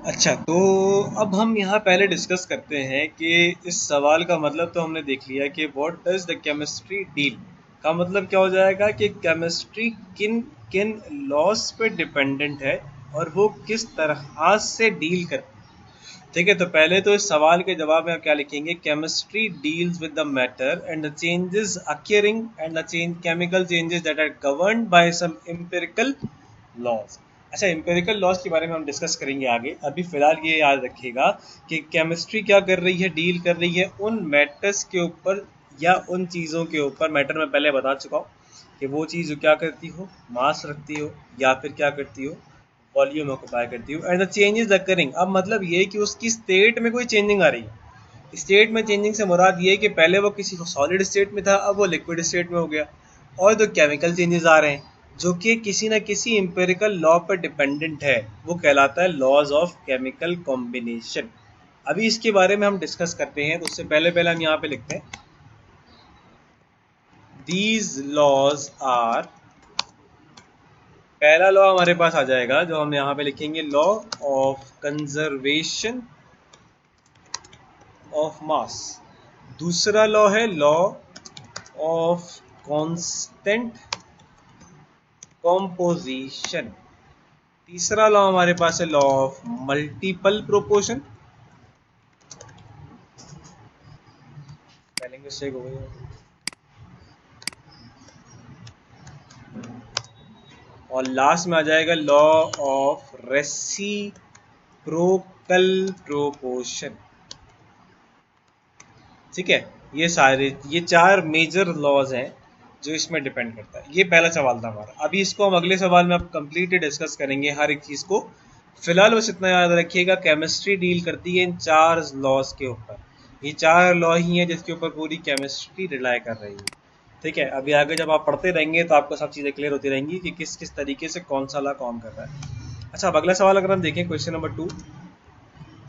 अच्छा, तो अब हम यहाँ पहले डिस्कस करते हैं कि इस सवाल का मतलब तो हमने देख लिया कि what does the chemistry deal का मतलब क्या हो जाएगा कि केमिस्ट्री किन किन लॉस पे डिपेंडेंट है और वो किस तरह से डील करती है। ठीक है, तो पहले तो इस सवाल के जवाब में हम क्या लिखेंगे, chemistry deals with the matter and the changes occurring and the change chemical changes that are governed by some empirical laws. अच्छा, एम्पिरिकल लॉज के बारे में हम डिस्कस करेंगे आगे। अभी फिलहाल ये याद रखिएगा कि केमिस्ट्री क्या कर रही है, डील कर रही है उन मैटर्स के ऊपर या उन चीज़ों के ऊपर। मैटर में पहले बता चुका हूँ कि वो चीज़ जो क्या करती हो, मास रखती हो या फिर क्या करती हो, वॉल्यूम ऑक्युपाई करती हो। एंड द चेंजेस अकरिंग, अब मतलब ये है कि उसकी स्टेट में कोई चेंजिंग आ रही है। स्टेट में चेंजिंग से मुराद ये है कि पहले वो किसी सॉलिड स्टेट में था, अब वो लिक्विड स्टेट में हो गया। और जो केमिकल चेंजेस आ रहे हैं जो कि किसी न किसी एम्पिरिकल लॉ पर डिपेंडेंट है, वो कहलाता है लॉज ऑफ केमिकल कॉम्बिनेशन। अभी इसके बारे में हम डिस्कस करते हैं, तो उससे पहले पहले हम यहाँ पे लिखते हैं दीज लॉज आर। पहला लॉ हमारे पास आ जाएगा जो हम यहाँ पे लिखेंगे, law of conservation of mass. दूसरा लॉ है लॉ ऑफ कांस्टेंट कॉम्पोजिशन। तीसरा लॉ हमारे पास है law of multiple proportion. Spelling mistake हो गई। और लास्ट में आ जाएगा लॉ ऑफ रेसिप्रोकल प्रोपोर्शन। ठीक है, ये चार मेजर लॉज हैं जो इसमें डिपेंड करता है। ये पहला सवाल था हमारा। अभी इसको हम अगले सवाल में अब कंप्लीटली डिस्कस करेंगे हर एक चीज़ को। फिलहाल बस इतना याद रखिएगा, केमिस्ट्री डील करती है इन चार लॉज के ऊपर। ये चार लॉ ही हैं जिसके ऊपर पूरी केमिस्ट्री रिलाई कर रही है। ठीक है, अभी आगे जब आप पढ़ते रहेंगे तो आपको सब चीज़ें क्लियर होती रहेंगी कि किस किस तरीके से कौन सा लॉ काम कर रहा है। अच्छा, अब अगला सवाल अगर हम देखें, क्वेश्चन नंबर 2,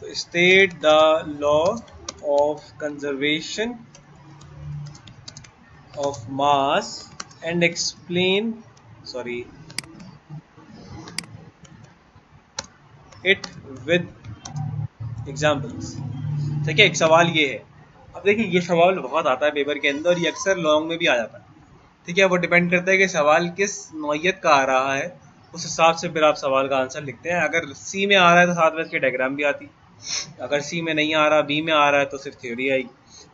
तो state the law of conservation of mass and explain, sorry, it with examples। ठीक है, एक सवाल ये है। अब देखिए, ये सवाल बहुत आता है पेपर के अंदर, ये अक्सर लॉन्ग में भी आ जाता है। ठीक है, वो डिपेंड करता है कि सवाल किस नौइयत का आ रहा है, उस हिसाब से फिर आप सवाल का आंसर लिखते हैं। अगर सी में आ रहा है तो साथ में इसकी डायग्राम भी आती, अगर सी में नहीं आ रहा, बी में आ रहा है तो सिर्फ थ्योरी आएगी।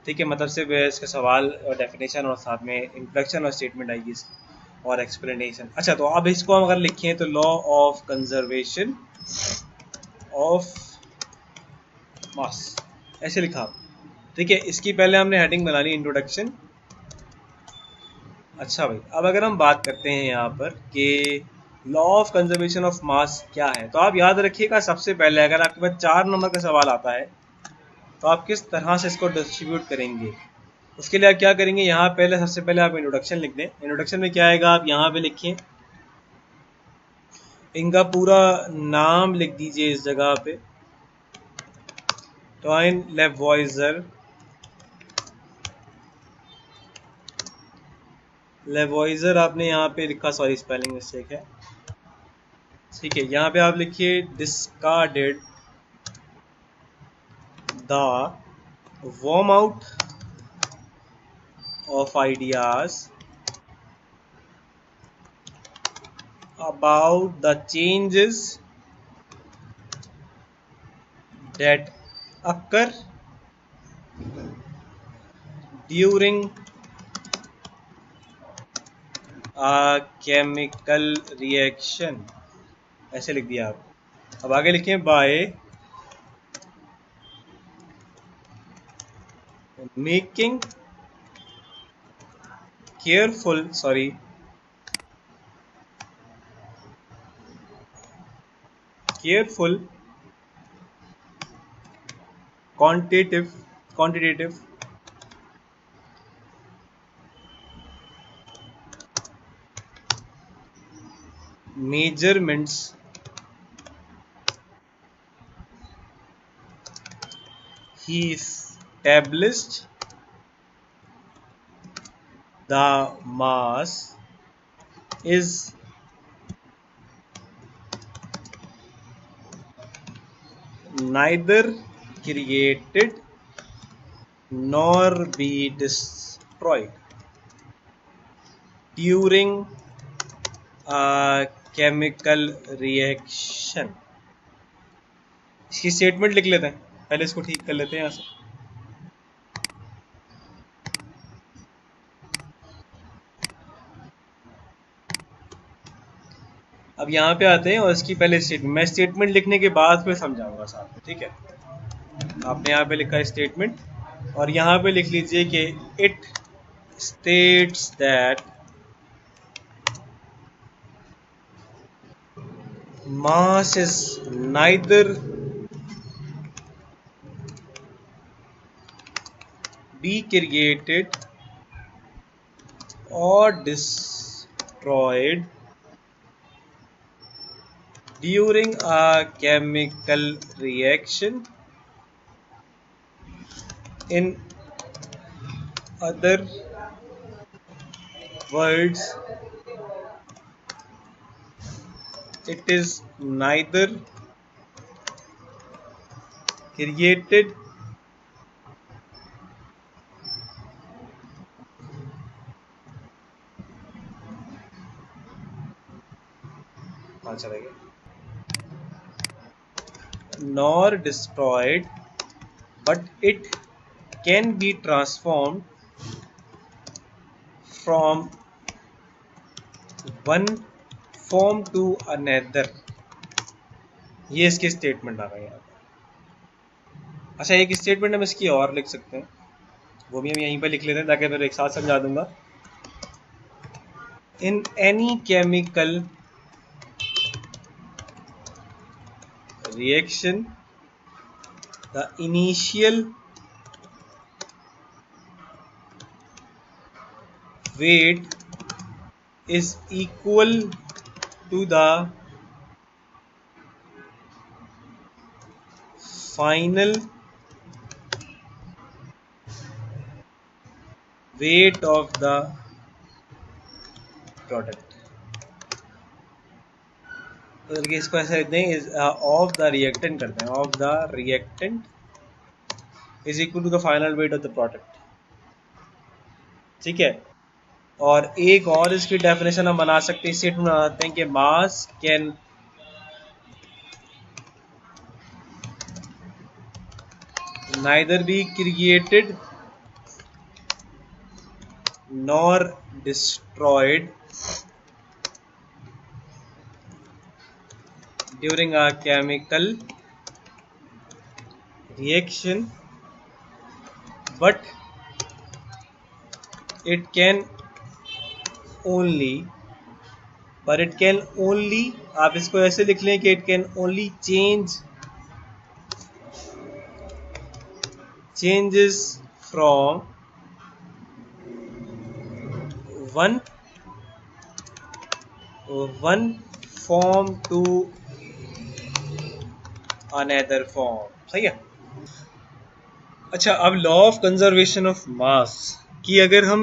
ठीक है, मतलब सिर्फ इसका सवाल और डेफिनेशन और साथ में इंट्रोडक्शन और स्टेटमेंट आएगी इसकी और एक्सप्लेनेशन। अच्छा, तो अब इसको हम अगर लिखें तो law of conservation of mass, ऐसे लिखा। ठीक है, इसकी पहले हमने हेडिंग बना ली, इंट्रोडक्शन। अच्छा भाई, अब अगर हम बात करते हैं यहाँ पर कि law of conservation of mass क्या है, तो आप याद रखिएगा सबसे पहले अगर आपके पास 4 नंबर का सवाल आता है तो आप किस तरह से इसको डिस्ट्रीब्यूट करेंगे। उसके लिए आप क्या करेंगे, यहाँ पहले सबसे पहले आप इंट्रोडक्शन लिख दें। इंट्रोडक्शन में क्या आएगा, आप यहाँ पे लिखिए, इनका पूरा नाम लिख दीजिए इस जगह पे, टॉइन लेवॉइजर। लेवॉइजर आपने यहाँ पे लिखा, सॉरी स्पेलिंग मिस्टेक है। ठीक है, यहाँ पे आप लिखिए discarded the worm out of ideas about the changes that occur during a chemical reaction। ऐसे लिख दिया आप। अब आगे लिखें, by making careful, sorry, careful quantitative measurements, he established the mass is neither created nor be destroyed during a chemical reaction। इसकी statement लिख लेते हैं, पहले इसको ठीक कर लेते हैं यहाँ से। अब यहाँ पे आते हैं और इसकी पहले स्टेटमेंट, मैं स्टेटमेंट लिखने के बाद फिर समझाऊंगा साथ में, ठीक है। आपने यहाँ पे लिखा है स्टेटमेंट और यहाँ पे लिख लीजिए कि it states that mass is neither be created or destroyed during a chemical reaction। In other words, it is neither created nor destroyed, but it can be transformed from one form to another। ये इसकी statement आ गई है। अच्छा, एक statement हम इसकी और लिख सकते हैं, वो भी हम यहीं पे लिख लेते हैं ताकि फिर एक साथ समझा दूंगा। इन any chemical reaction, the initial weight is equal to the final weight of the product। तो इसको ऐसे लिखते हैं, ऑफ द रिएक्टेंट करते हैं, of the reactant is equal to the final weight of the product, ठीक है। और एक और इसकी डेफिनेशन हम बना सकते हैं, इससे बनाते हैं कि मास can neither be created nor destroyed during a chemical reaction, but it can only आप इसको ऐसे लिख लें कि it can only changes from one form to another form। सही है। अच्छा, अब law of conservation of mass की अगर हम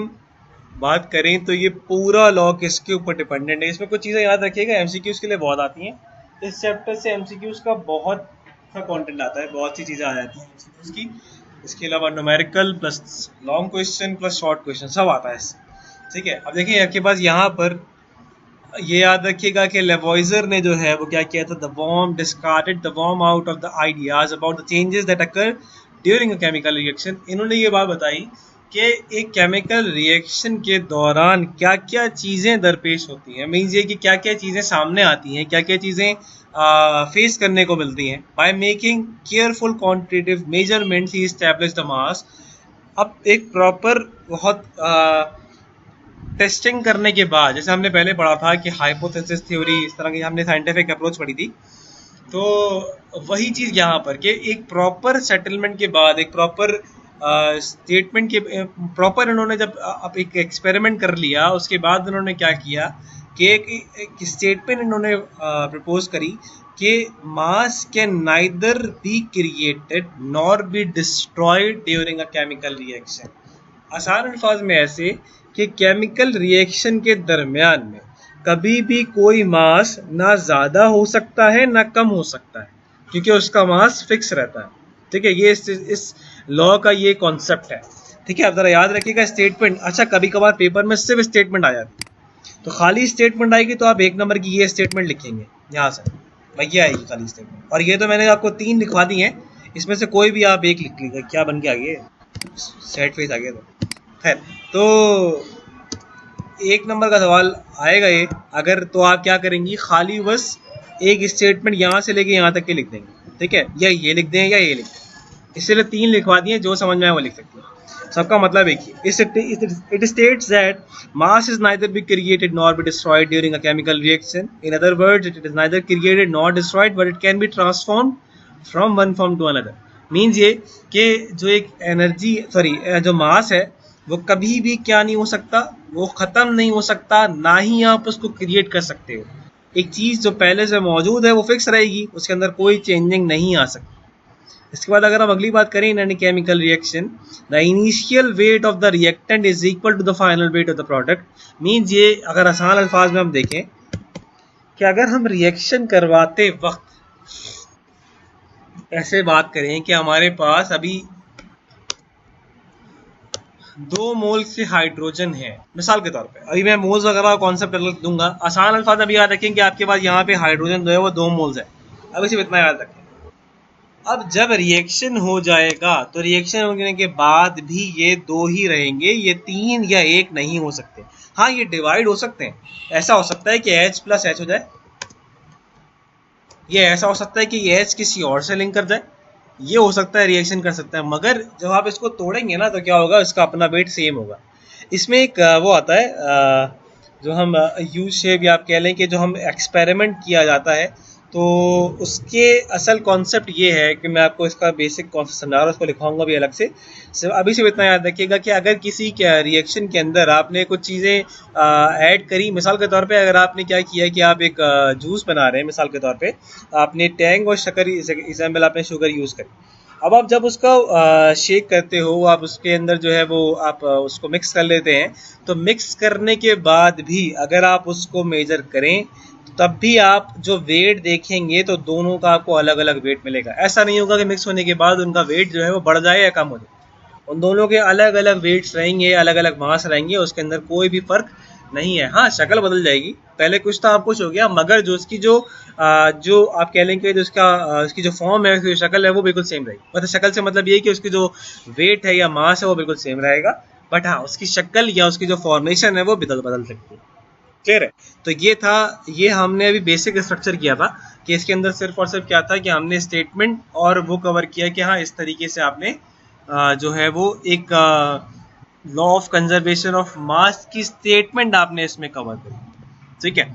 बात करें तो ये पूरा लॉ किसके ऊपर डिपेंडेंट है। इसमें कुछ चीज़ें याद रखिएगा, एमसीक्यूज के लिए बहुत आती हैं। इस चैप्टर से एमसीक्यूज का बहुत सा कंटेंट आता है, बहुत सी चीज़ें आ जाती हैं एमसीक्यूज की। इसके अलावा numerical plus long question plus short question सब आता है इससे, ठीक है। अब देखिए आपके पास यहाँ पर ये याद रखिएगा कि लेवॉइजर ने जो है वो क्या किया था, the warm discarded the warm out of the ideas about the changes that occur during a chemical reaction. इन्होंने ये बात बताई कि एक केमिकल रिएक्शन के दौरान क्या क्या चीज़ें दरपेश होती हैं, मीन्स ये कि क्या क्या चीज़ें सामने आती हैं, क्या क्या चीज़ें फेस करने को मिलती हैं। By making careful quantitative measurements he establish the mass. अब एक प्रॉपर बहुत टेस्टिंग करने के बाद, जैसे हमने पहले पढ़ा था कि हाइपोथेसिस थ्योरी, इस तरह की हमने साइंटिफिक अप्रोच पढ़ी थी, तो वही चीज़ यहाँ पर कि एक प्रॉपर सेटलमेंट के बाद, एक प्रॉपर स्टेटमेंट के प्रॉपर इन्होंने जब अब एक एक्सपेरिमेंट कर लिया, उसके बाद इन्होंने क्या किया कि एक स्टेटमेंट इन्होंने प्रपोज करी कि मास can neither be created nor be destroyed during a chemical reaction. आसान अल्फाज में ऐसे कि केमिकल रिएक्शन के दरमियान में कभी भी कोई मास ना ज़्यादा हो सकता है ना कम हो सकता है, क्योंकि उसका मास फिक्स रहता है। ठीक है, ये इस लॉ का ये कॉन्सेप्ट है। ठीक है, आप जरा याद रखिएगा स्टेटमेंट। अच्छा, कभी कभार पेपर में सिर्फ स्टेटमेंट आ जाती है, तो खाली स्टेटमेंट आएगी तो आप 1 नंबर की ये स्टेटमेंट लिखेंगे यहाँ से, भैया आएगी खाली स्टेटमेंट। और ये तो मैंने आपको 3 लिखवा दी हैं, इसमें से कोई भी आप एक लिख लीजिए। क्या बन के आ गए, सेट फेस आ गया। तो खैर, तो 1 नंबर का सवाल आएगा ये अगर, तो आप क्या करेंगी, खाली बस एक स्टेटमेंट यहाँ से लेके यहाँ तक के लिख देंगे। ठीक है, या ये लिख दें या ये लिख दें, इसलिए 3 लिखवा दिए, जो समझ में आए वो लिख सकते हैं। सबका मतलब एक ही। It states that mass is neither be created nor be destroyed during a chemical reaction. In other words, it is neither created nor destroyed, but it can be transformed from one form to another. Means ये कि जो एक energy जो मास है वो कभी भी क्या नहीं हो सकता, वो ख़त्म नहीं हो सकता, ना ही आप उसको क्रिएट कर सकते हो। एक चीज़ जो पहले से मौजूद है वो फिक्स रहेगी, उसके अंदर कोई चेंजिंग नहीं आ सकती। इसके बाद अगर हम अगली बात करें in any chemical reaction, the initial weight of the reactant is equal to the final weight of the product. Means ये अगर आसान अल्फाज में हम देखें कि अगर हम रिएक्शन करवाते वक्त ऐसे बात करें कि हमारे पास अभी 2 मोल से हाइड्रोजन है, मिसाल के तौर पे, अभी मैं मोल्स वगैरह का कॉन्सेप्ट अलग दूंगा, आसान अल्फाज अभी याद रखें कि आपके पास यहाँ पे हाइड्रोजन जो है वो 2 मोल्स है। अब सिर्फ इतना याद रखें। अब जब रिएक्शन हो जाएगा तो रिएक्शन होने के बाद भी ये 2 ही रहेंगे, ये 3 या 1 नहीं हो सकते। हाँ, ये डिवाइड हो सकते हैं। ऐसा हो सकता है कि H प्लस H हो जाए, ये ऐसा हो सकता है कि ये H किसी और से लिंक कर जाए, ये हो सकता है, रिएक्शन कर सकता है। मगर जब आप इसको तोड़ेंगे ना तो क्या होगा, इसका अपना वेट सेम होगा। इसमें एक वो आता है जो हम यू शेप या आप कह लें कि जो हम एक्सपेरिमेंट किया जाता है, तो उसके असल कॉन्सेप्ट ये है कि मैं आपको इसका बेसिक कॉन्सेप्ट समझा रहा हूँ, उसको लिखवाऊंगा भी अलग से। अभी से इतना याद रखिएगा कि अगर किसी रिएक्शन के अंदर आपने कुछ चीज़ें ऐड करी, मिसाल के तौर पे अगर आपने क्या किया कि आप एक जूस बना रहे हैं, मिसाल के तौर पे आपने टैंग और शक्कर एग्जाम्पल आपने शुगर यूज़ करी। अब आप जब उसका शेक करते हो, आप उसके अंदर जो है वो आप उसको मिक्स कर लेते हैं, तो मिक्स करने के बाद भी अगर आप उसको मेजर करें तब भी आप जो वेट देखेंगे तो दोनों का आपको अलग अलग वेट मिलेगा। ऐसा नहीं होगा कि मिक्स होने के बाद उनका वेट जो है वो बढ़ जाए या कम हो जाए। उन दोनों के अलग अलग वेट्स रहेंगे, अलग अलग मास रहेंगे, उसके अंदर कोई भी फर्क नहीं है। हाँ, शक्ल बदल जाएगी, पहले कुछ था अब कुछ हो गया, मगर जो उसकी जो आप कह लेंगे जो उसकी जो फॉर्म है, उसकी जो शक्ल है वो बिल्कुल सेम रहेगी। मतलब शक्ल से मतलब ये कि उसकी जो वेट है या मास है वो बिल्कुल सेम रहेगा, बट हाँ उसकी शक्ल या उसकी जो फॉर्मेशन है वो बदल सकती है। क्लियर है? तो ये हमने अभी बेसिक स्ट्रक्चर किया था कि इसके अंदर सिर्फ और सिर्फ क्या था कि हमने स्टेटमेंट और वो कवर किया कि हाँ इस तरीके से आपने जो है वो एक law of conservation of mass की स्टेटमेंट आपने इसमें कवर करी। ठीक है,